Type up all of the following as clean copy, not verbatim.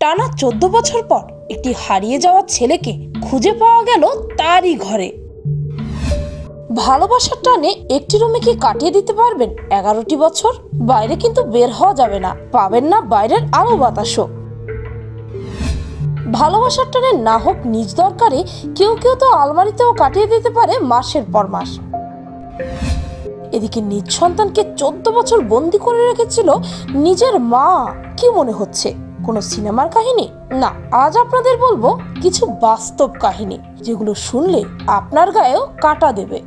টানা 14 বছর পর একটি হারিয়ে যাওয়া ছেলেকে খুঁজে পাওয়া গেল তারই ঘরে। ভালোবাসার টানে একটি রুমে কি কাটিয়ে দিতে পারবেন 11টি বছর? বাইরে কিন্তু বের হওয়া যাবে না, পাবেন না বাইরের আলো বাতাসও। ভালোবাসার টানে না হোক নিজ দরকারে কেউ কেউ তো আলমারিতেও কাটিয়ে দিতে পারে মাসের পর মাস। এদিকে নিজ সন্তানকে 14 বছর বন্দি করে রেখেছিল নিজের মা। কি মনে হচ্ছে কোনো সিনেমার কাহিনী? না, আজ আপনাদের বলবো কিছু বাস্তব কাহিনী, যেগুলো শুনলে আপনার গায়েও কাঁটা দেবে।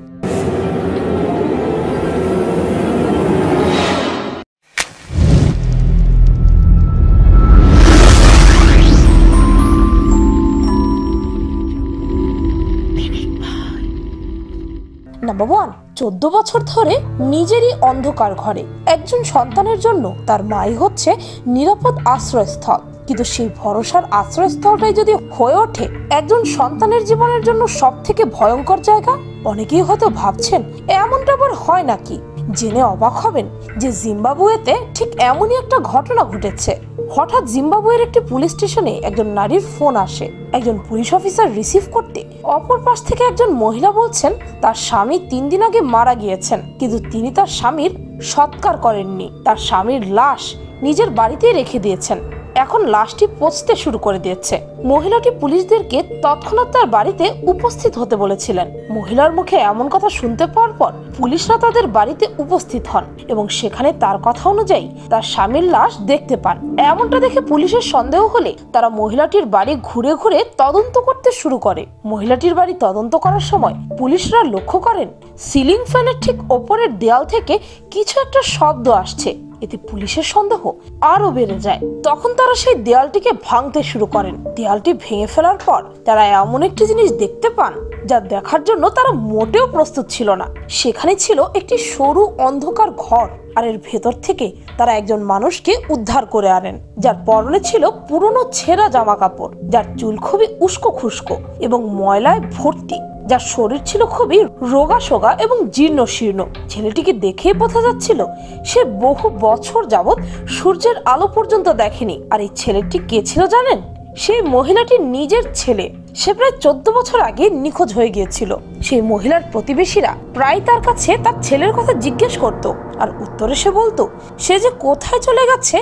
নাম্বার 1, 14 বছর ধরে নিজেরই অন্ধকার ঘরে একজন সন্তানের জন্য তার মাই হচ্ছে নিরাপদ আশ্রয়স্থল। কিন্তু সেই ভরসার আশ্রয়স্থলটাই যদি হয়ে ওঠে একজন সন্তানের জীবনের জন্য সব থেকে ভয়ঙ্কর জায়গা, অনেকেই হয়তো ভাবছেন এমনটা আবার হয় নাকি। জেনে অবাক হবেন যে জিম্বাবুয়েতে ঠিক এমনই একটা ঘটনা ঘটেছে। হঠাৎ জিম্বাবুয়ের একটি পুলিশ স্টেশনে একজন নারীর ফোন আসে। একজন পুলিশ অফিসার রিসিভ করতে অপর পাশ থেকে একজন মহিলা বলছেন তার স্বামী 3 দিন আগে মারা গিয়েছেন, কিন্তু তিনি তার স্বামীর সৎকার করেননি। তার স্বামীর লাশ নিজের বাড়িতেই রেখে দিয়েছেন। এখন লাশটি পচতে শুরু করে দিয়েছে। মহিলাটি পুলিশদেরকে তৎক্ষণাৎ তার বাড়িতে উপস্থিত হতে বলেছিলেন। মহিলার মুখে এমন কথা শুনতে পাওয়ার পর পুলিশরা তাদের বাড়িতে উপস্থিত হন এবং সেখানে তার কথা অনুযায়ী তার স্বামীর লাশ দেখতে পান। এমনটা দেখে পুলিশের সন্দেহ হলে তারা মহিলাটির বাড়ি ঘুরে ঘুরে তদন্ত করতে শুরু করে। মহিলাটির বাড়ি তদন্ত করার সময় পুলিশরা লক্ষ্য করেন সিলিং ফ্যানের ঠিক ওপরের দেয়াল থেকে কিছু একটা শব্দ আসছে। এতে পুলিশের সন্দেহ আরো বেড়ে যায়। তখন তারা সেই দেয়ালটিকে ভাঙতে শুরু করেন। দেয়ালটি ভেঙে ফেলার পর তারা এমন একটি জিনিস দেখতে পান যা দেখার জন্য তারা মোটেও প্রস্তুত ছিল না। সেখানে ছিল একটি সরু অন্ধকার ঘর, আর এর ভেতর থেকে তারা একজন মানুষকে উদ্ধার করে আনেন, যার পরনে ছিল পুরনো ছেঁড়া জামা কাপড়, যার চুল খুবই উস্কো খুস্কো এবং ময়লায় ভর্তি, যার শরীর ছিল খুবই রোগা সোগা এবং জীর্ণ শীর্ণ। ছেলেটিকে দেখে বোঝা যাচ্ছিল সে বহু বছর যাবৎ সূর্যের আলো পর্যন্ত দেখেনি। আর এই ছেলেটি কে ছিল জানেন? সেই মহিলাটির নিজের ছেলে। সে প্রায় 14 বছর আগে নিখোঁজ হয়ে গিয়েছিল। সেই মহিলার প্রতিবেশীরা প্রায় তার কাছে তার ছেলের কথা জিজ্ঞেস করত, আর উত্তরে সে বলতো সে যে কোথায় চলে গেছে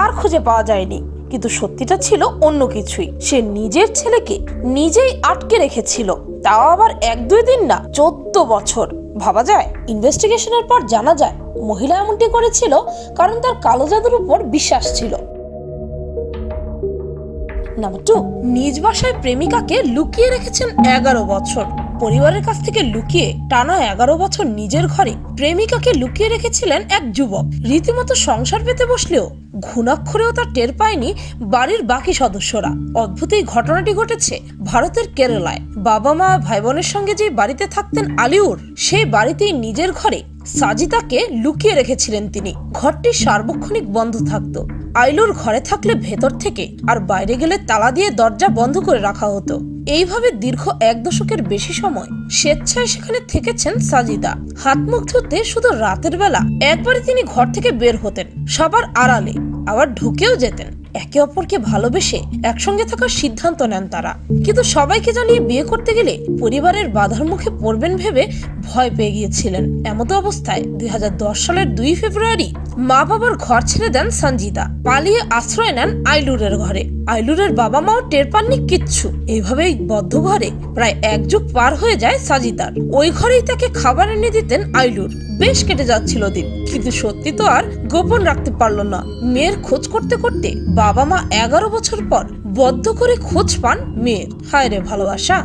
আর খুঁজে পাওয়া যায়নি। কিন্তু সত্যিটা ছিল অন্য কিছুই। সে নিজের ছেলেকে নিজেই আটকে রেখেছিল, তাও আবার 1-2 দিন না, 14 বছর। ভাবা যায়? ইনভেস্টিগেশনের পর জানা যায় মহিলা এমনটি করেছিল কারণ তার কালো জাদুর উপর বিশ্বাস ছিল। নাম্বার 2, নিজ বাসায় প্রেমিকাকে লুকিয়ে রেখেছেন 11 বছর। পরিবারের কাছ থেকে লুকিয়ে টানা 11 বছর নিজের ঘরে প্রেমিকাকে লুকিয়ে রেখেছিলেন এক যুবক। রীতিমতো সংসার পেতে বসলেও ঘুণাক্ষরেও তা টের পায়নি বাড়ির বাকি সদস্যরা। অদ্ভুত এই ঘটনাটি ঘটেছে ভারতের কেরালায়। বাবা মা ভাই বোনের সঙ্গে যে বাড়িতে থাকতেন আলিউর, সেই বাড়িতেই নিজের ঘরে সাজিদাকে লুকিয়ে রেখেছিলেন তিনি। ঘরটি সার্বক্ষণিক বন্ধ থাকতো। আইলুর ঘরে থাকলে ভেতর থেকে আর বাইরে গেলে তালা দিয়ে দরজা বন্ধ করে রাখা হতো। এইভাবে দীর্ঘ 1 দশকের বেশি সময় স্বেচ্ছায় সেখানে থেকেছেন সাজিদা। হাত মুখ ধুতে শুধু রাতের বেলা একবারে তিনি ঘর থেকে বের হতেন, সবার আড়ালে, আবার ঢুকেও যেতেন। একে অপরকে ভালোবেসে একসঙ্গে থাকার সিদ্ধান্ত নেন তারা। কিন্তু সবাইকে জানিয়ে বিয়ে করতে গেলে পরিবারের বাধার মুখে পড়বেন ভেবে ভয় পেয়ে গিয়েছিলেন। এমত অবস্থায় 2010 সালের 2 ফেব্রুয়ারি মা বাবার ঘর ছেড়ে দেন সঞ্জিদা। পালিয়ে আশ্রয় নেন আইলুরের ঘরে। আইলুরের বাবা মাও টের পাননি কিচ্ছু। এইভাবেই বদ্ধ ঘরে প্রায় 1 যুগ পার হয়ে যায় সাজিদার। ওই ঘরেই তাকে খাবার এনে দিতেন আইলুর। বেশ কেটে যাচ্ছিল দিন, কিন্তু সত্যি তো আর গোপন রাখতে পারল না। মেয়ের খোঁজ করতে করতে বাবা মা 11 বছর পর বদ্ধ করে খোঁজ পান মেয়ের। হায় রে ভালোবাসা।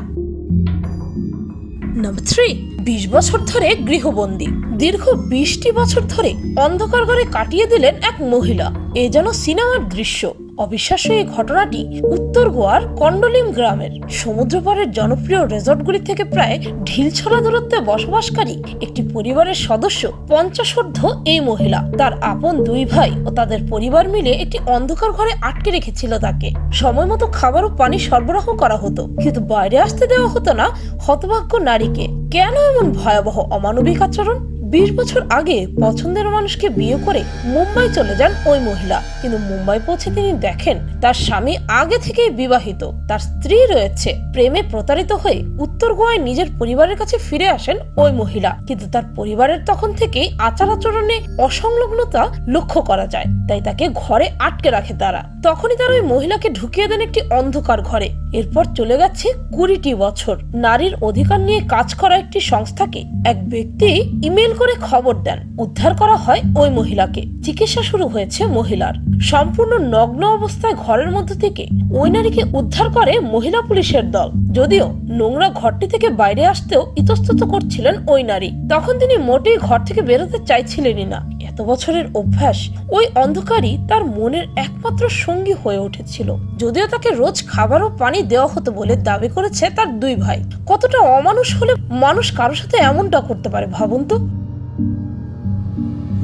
নাম্বার 3, 20 বছর ধরে গৃহবন্দী। দীর্ঘ 20টি বছর ধরে অন্ধকার ঘরে কাটিয়ে দিলেন এক মহিলা। এ যেন সিনেমার দৃশ্য। অবিশ্বাস্য এই ঘটনাটি উত্তর গোয়ার কন্ডলিম গ্রামের। সমুদ্রপাড়ের জনপ্রিয় রিসর্টগুলি থেকে প্রায় ঢিলছড়া দূরত্বে বসবাসকারী একটি পরিবারের সদস্য 50 এই মহিলা। তার আপন 2 ভাই ও তাদের পরিবার মিলে একটি অন্ধকার ঘরে আটকে রেখেছিল তাকে। সময় মতো খাবার ও পানি সরবরাহ করা হতো, কিন্তু বাইরে আসতে দেওয়া হতো না হতভাগ্য নারীকে। কেন এমন ভয়াবহ অমানবিক আচরণ? 20 বছর আগে পছন্দের মানুষকে বিয়ে করে মুম্বাই চলে যান ওই মহিলা। কিন্তু মুম্বাই পৌঁছে তিনি দেখেন তার স্বামী আগে থেকেই বিবাহিত, তার স্ত্রী রয়েছে। প্রেমে প্রতারিত হয়ে উত্তর গোয়ায় নিজের পরিবারের কাছে ফিরে আসেন ওই মহিলা। কিন্তু তার পরিবারের তখন থেকেই আচার আচরণে অসংলগ্নতা লক্ষ্য করা যায়, তাই তাকে ঘরে আটকে রাখে তারা। তখনই তারা ওই মহিলাকে ঢুকিয়ে দেন একটি অন্ধকার ঘরে। এরপর চলে গেছে 20টি বছর। নারীর অধিকার নিয়ে কাজ করা একটি সংস্থাকে এক ব্যক্তি ইমেল করে খবর দেন। উদ্ধার করা হয় ওই মহিলাকে। চিকিৎসা শুরু হয়েছে মহিলার। সম্পূর্ণ নগ্ন অবস্থায় ঘরের মধ্যে থেকে ওই নারীকে উদ্ধার করে মহিলা পুলিশের দল। যদিও নোংরা ঘরটি থেকে বাইরে আসতেও ইতস্তত করছিলেন ওই নারী। তখন তিনি মোটেই ঘর থেকে বেরোতে চাইছিলেনই না। এত বছরের অভ্যাস ওই অন্ধকারই তার মনের একমাত্র সঙ্গী হয়ে উঠেছিল। যদিও তাকে রোজ খাবার ও পানি দেওয়া হতো বলে দাবি করেছে তার 2 ভাই। কতটা অমানুষ হলে মানুষ কারোর সাথে এমনটা করতে পারে ভাবুন তো।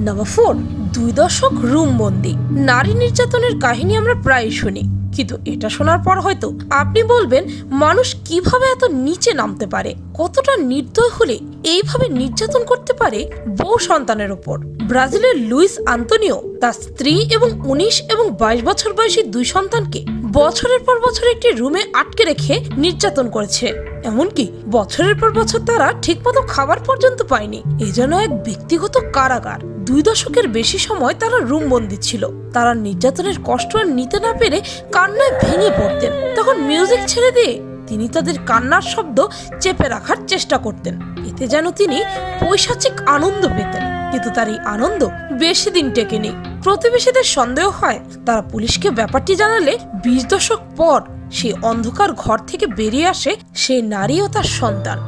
নাম্বার 4, 2 দশক রুম বন্দি। নারী নির্যাতনের কাহিনী আমরা প্রায় শুনি, কিন্তু এটা শোনার পর হয়তো আপনি বলবেন মানুষ কিভাবে এত নিচে নামতে পারে, কতটা নির্দয় হলে এইভাবে নির্যাতন করতে পারে বউ সন্তানের উপর। ব্রাজিলের লুইস আন্তোনিও তার স্ত্রী এবং 19 এবং 22 বছর বয়সী 2 সন্তানকে বছরের পর বছর একটি রুমে আটকে রেখে নির্যাতন করেছে। এমনকি বছরের পর বছর তারা ঠিকমতো খাবার পর্যন্ত পায়নি। এ যেন এক ব্যক্তিগত কারাগার। 2 দশকের বেশি সময় তারা রুম বন্দী ছিল। তারা নির্যাতনের কষ্ট আর নিতে না পেরে কান্নায় ভেঙে পড়তেন। তখন মিউজিক ছেড়ে দিয়ে তিনি তাদের কান্নার শব্দ চেপে রাখার চেষ্টা করতেন। এতে যেন তিনি পৈশাচিক আনন্দ পেতেন। কিন্তু তার এই আনন্দ বেশি দিন টেকেনি। প্রতিবেশীদের সন্দেহ হয়, তারা পুলিশকে ব্যাপারটি জানালে 20 দশক পর সেই অন্ধকার ঘর থেকে বেরিয়ে আসে সেই নারী ও তার সন্তান।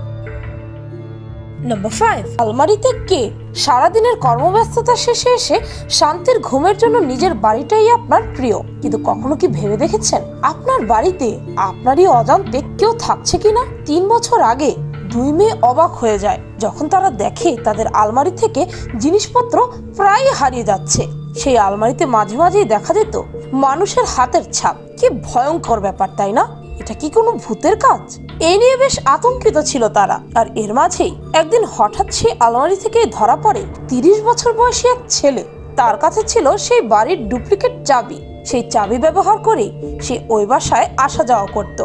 নাম্বার 5, আলমারিতে কে? সারাদিনের কর্মব্যস্ততা শেষে এসে শান্তির ঘুমের জন্য নিজের বাড়িটাই আপনার প্রিয়, কিন্তু কখনো কি ভেবে দেখেছেন আপনার বাড়িতে আপনারই অজান্তে কেউ থাকছে কিনা? 3 বছর আগে 2 মেয়ে অবাক হয়ে যায় যখন তারা দেখে তাদের আলমারি থেকে জিনিসপত্র প্রায় হারিয়ে যাচ্ছে। সেই আলমারিতে মাঝে মাঝেই দেখা যেত মানুষের হাতের ছাপ। কি ভয়ঙ্কর ব্যাপার, তাই না? এটা কি কোনো ভূতের কাজ? এই নিয়ে বেশ আতঙ্কিত ছিল তারা। আর এর মাঝেই একদিন হঠাৎ সেই আলমারি থেকে ধরা পড়ে 30 বছর বয়সী এক ছেলে। তার কাছে ছিল সেই বাড়ির ডুপ্লিকেট চাবি। সেই চাবি ব্যবহার করে সে ওই বাসায় আসা যাওয়া করত।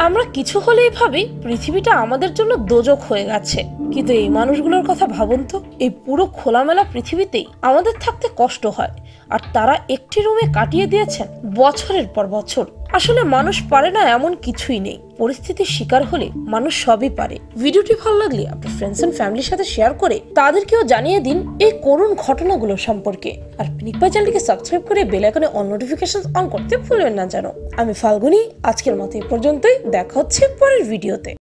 আমরা কিছু হলেই ভাবি পৃথিবীটা আমাদের জন্য দোজক হয়ে গেছে, কিন্তু এই মানুষগুলোর কথা ভাবুন তো। এই পুরো খোলামেলা পৃথিবীতেই আমাদের থাকতে কষ্ট হয়, আর তারা একটি রুমে কাটিয়ে দিয়েছেন বছরের পর বছর। আসলে মানুষ পারে না এমন কিছুই নেই। পরিস্থিতির শিকার হলে মানুষ সবই পারে। ভিডিওটি ভালো লাগলে আপনার ফ্রেন্ডস এন্ড ফ্যামিলির সাথে শেয়ার করে তাদেরকেও জানিয়ে দিন এই করুণ ঘটনাগুলো সম্পর্কে। আর পিনিক পাই চ্যানেলটিকে সাবস্ক্রাইব করে বেল আইকনে অল নোটিফিকেশন অন করতে ভুলবেন না যেন। আমি ফাল্গুনি, আজকের মতো এই পর্যন্তই। দেখা হচ্ছে পরের ভিডিওতে।